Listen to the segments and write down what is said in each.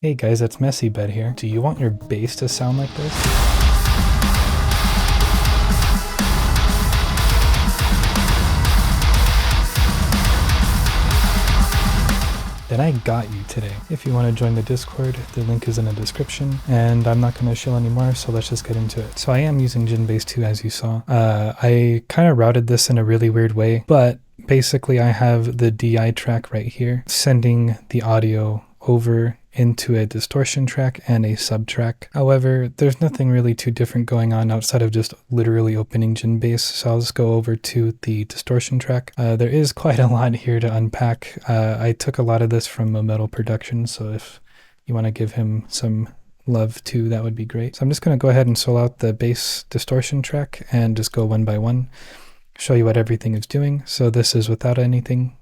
Hey guys, it's Messy Bed here. Do you want your bass to sound like this? Then I got you today. If you want to join the Discord, the link is in the description, and I'm not going to shill anymore, so let's just get into it. So I am using Jin Bass 2, as you saw. I kind of routed this in a really weird way, but basically I have the DI track right here, sending the audio over into a distortion track and a sub track. However, there's nothing really too different going on outside of just literally opening Jin Bass, so I'll just go over to the distortion track. There is quite a lot here to unpack. I took a lot of this from a metal production, so if you want to give him some love too, that would be great. So I'm just going to go ahead and solo out the bass distortion track and just go one by one, show you what everything is doing. So this is without anything.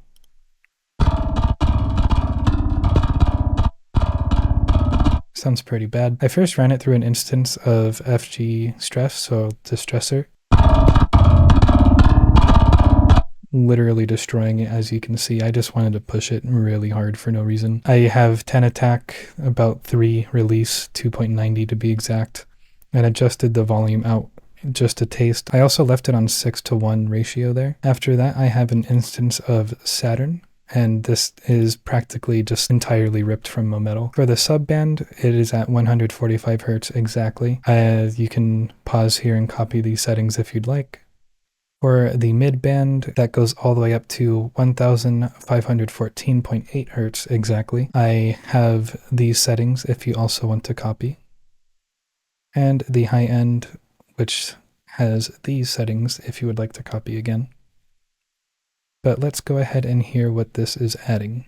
Sounds pretty bad. I first ran it through an instance of FG Stress, so Distressor. Literally destroying it, as you can see. I just wanted to push it really hard for no reason. I have 10 attack, about 3 release, 2.90 to be exact, and adjusted the volume out just a taste. I also left it on 6:1 ratio there. After that, I have an instance of Saturn, and this is practically just entirely ripped from Metal. For the subband, it is at 145 Hz exactly. You can pause here and copy these settings if you'd like. For the midband, that goes all the way up to 1514.8 Hz exactly. I have these settings if you also want to copy. And the high end, which has these settings if you would like to copy again. But let's go ahead and hear what this is adding.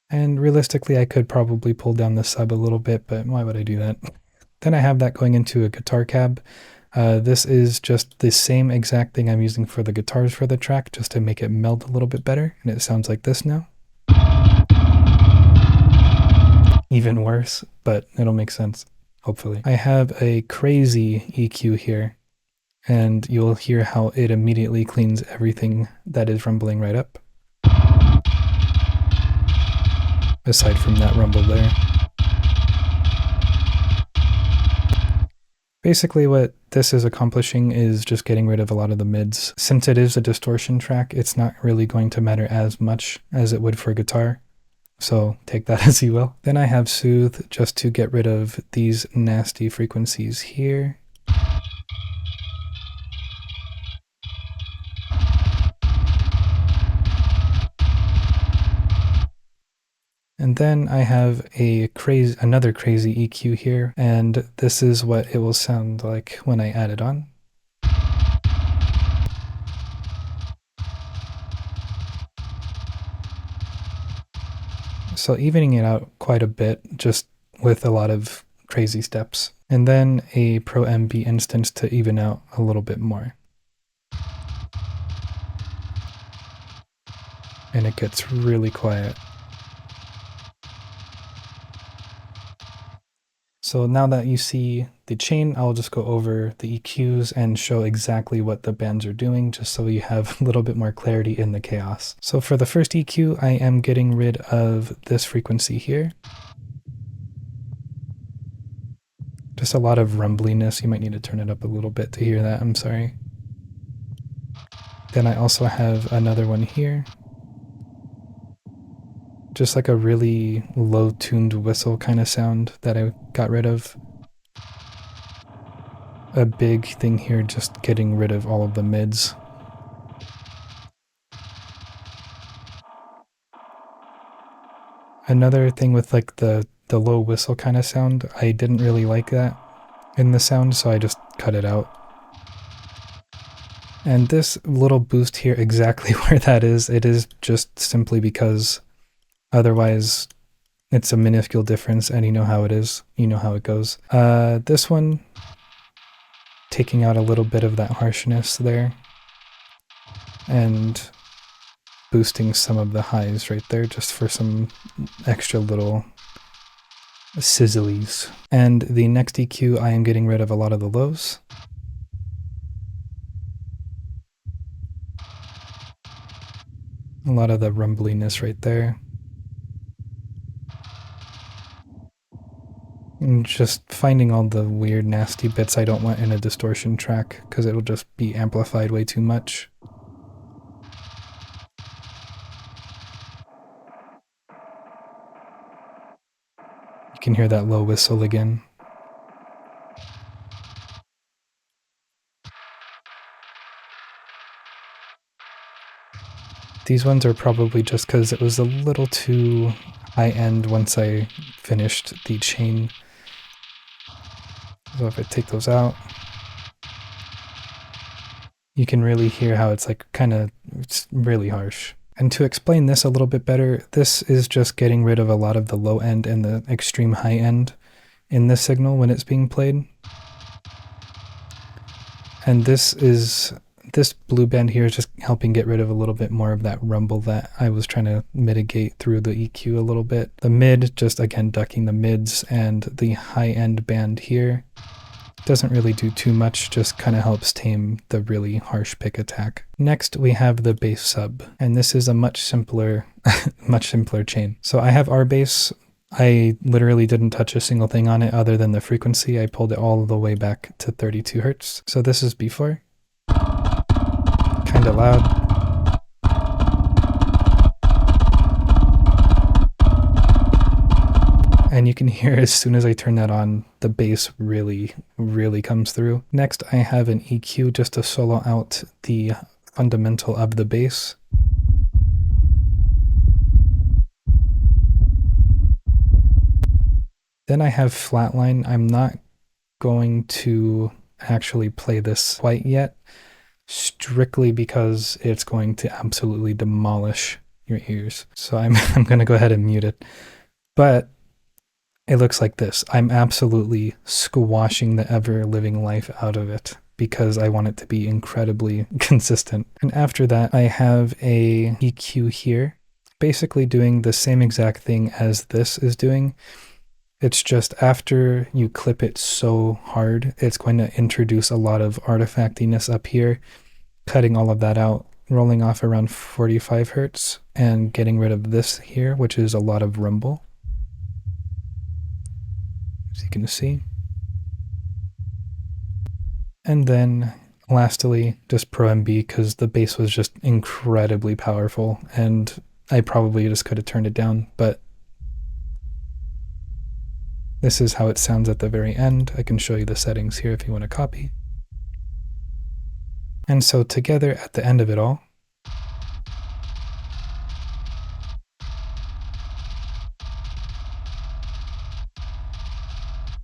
And realistically, I could probably pull down the sub a little bit, but why would I do that? Then I have that going into a guitar cab. This is just the same exact thing I'm using for the guitars for the track, just to make it meld a little bit better, and it sounds like this now. Even worse, but it'll make sense, hopefully. I have a crazy EQ here, and you'll hear how it immediately cleans everything that is rumbling right up. Aside from that rumble there. Basically what this is accomplishing is just getting rid of a lot of the mids. Since it is a distortion track, it's not really going to matter as much as it would for guitar. So take that as you will. Then I have Soothe just to get rid of these nasty frequencies here. And then I have another crazy EQ here, and this is what it will sound like when I add it on. So evening it out quite a bit, just with a lot of crazy steps. And then a Pro MB instance to even out a little bit more. And it gets really quiet. So now that you see the chain, I'll just go over the EQs and show exactly what the bands are doing, just so you have a little bit more clarity in the chaos. So for the first EQ, I am getting rid of this frequency here. Just a lot of rumbliness. You might need to turn it up a little bit to hear that, I'm sorry. Then I also have another one here. Just like a really low-tuned whistle kind of sound that I got rid of. A big thing here, just getting rid of all of the mids. Another thing with like the low whistle kind of sound, I didn't really like that in the sound, so I just cut it out. And this little boost here, exactly where that is, it is just simply because otherwise, it's a minuscule difference, and you know how it is. You know how it goes. This one, taking out a little bit of that harshness there, and boosting some of the highs right there, just for some extra little sizzlies. And the next EQ, I am getting rid of a lot of the lows. A lot of the rumbliness right there. And just finding all the weird, nasty bits I don't want in a distortion track, because it'll just be amplified way too much. You can hear that low whistle again. These ones are probably just because it was a little too high-end once I finished the chain. So if I take those out, you can really hear how it's like it's really harsh. And to explain this a little bit better, this is just getting rid of a lot of the low end and the extreme high end in this signal when it's being played. And this blue band here is just helping get rid of a little bit more of that rumble that I was trying to mitigate through the EQ a little bit. The mid, just again ducking the mids, and the high end band here doesn't really do too much, just kind of helps tame the really harsh pick attack. Next we have the bass sub, and this is a much simpler chain. So I have our bass. I literally didn't touch a single thing on it other than the frequency. I pulled it all the way back to 32 Hertz. So this is before. Kind of loud. And you can hear as soon as I turn that on, the bass really, really comes through. Next, I have an EQ just to solo out the fundamental of the bass. Then I have flatline. I'm not going to actually play this quite yet, strictly because it's going to absolutely demolish your ears. So I'm going to go ahead and mute it. But it looks like this. I'm absolutely squashing the ever-living life out of it because I want it to be incredibly consistent. And after that, I have a EQ here, basically doing the same exact thing as this is doing. It's just after you clip it so hard, it's going to introduce a lot of artifactiness up here, cutting all of that out, rolling off around 45 Hertz, and getting rid of this here, which is a lot of rumble. As you can see. And then lastly, just Pro MB, because the bass was just incredibly powerful, and I probably just could have turned it down, but this is how it sounds at the very end. I can show you the settings here if you want to copy. And so together at the end of it all,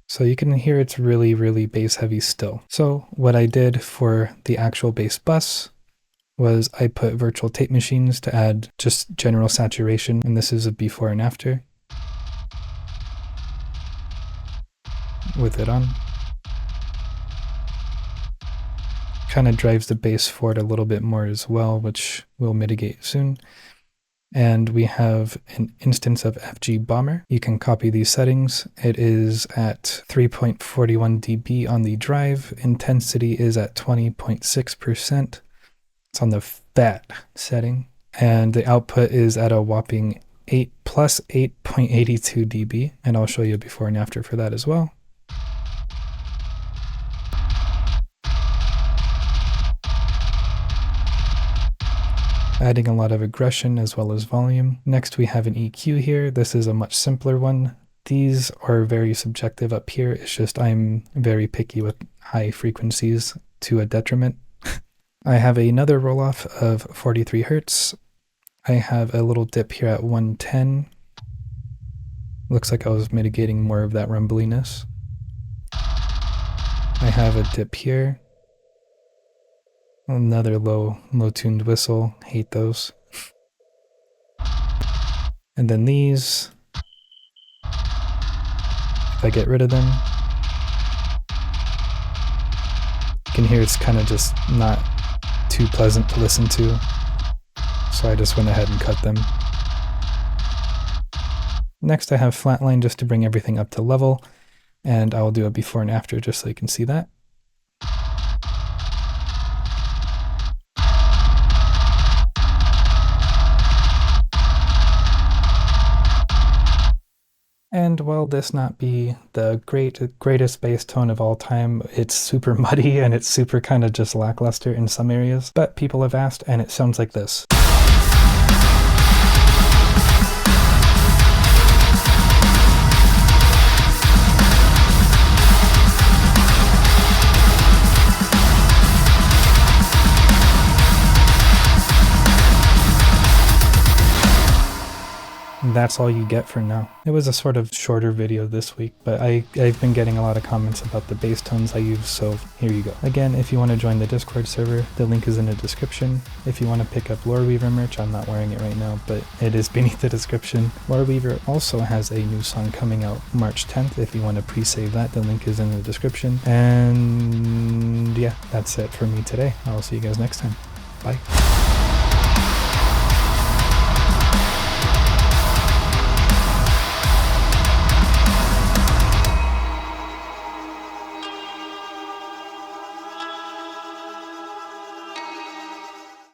so you can hear it's really, really bass heavy still. So what I did for the actual bass bus was I put virtual tape machines to add just general saturation, and this is a before and after with it on. Kind of drives the bass forward a little bit more as well, which we'll mitigate soon. And we have an instance of FG Bomber. You can copy these settings. It is at 3.41 dB on the drive. Intensity is at 20.6%. It's on the fat setting. And the output is at a whopping 8 plus 8.82 dB. And I'll show you a before and after for that as well. Adding a lot of aggression as well as volume. Next we have an EQ here. This is a much simpler one. These are very subjective up here. It's just I'm very picky with high frequencies to a detriment. I have another roll-off of 43 Hertz. I have a little dip here at 110. Looks like I was mitigating more of that rumbliness. I have a dip here. Another low-tuned whistle. Hate those. And then these, if I get rid of them, you can hear it's kind of just not too pleasant to listen to. So I just went ahead and cut them. Next I have flatline just to bring everything up to level, and I will do a before and after just so you can see that. And while this not be the greatest bass tone of all time, it's super muddy and it's super kind of just lackluster in some areas, but people have asked and it sounds like this. That's all you get for now. It was a sort of shorter video this week, but I've been getting a lot of comments about the bass tones I use, so here you go. Again, if you want to join the Discord server, the link is in the description. If you want to pick up LOREWEAVER merch, I'm not wearing it right now, but it is beneath the description. LOREWEAVER also has a new song coming out March 10th. If you want to pre-save that, the link is in the description. And yeah, that's it for me today. I'll see you guys next time. Bye.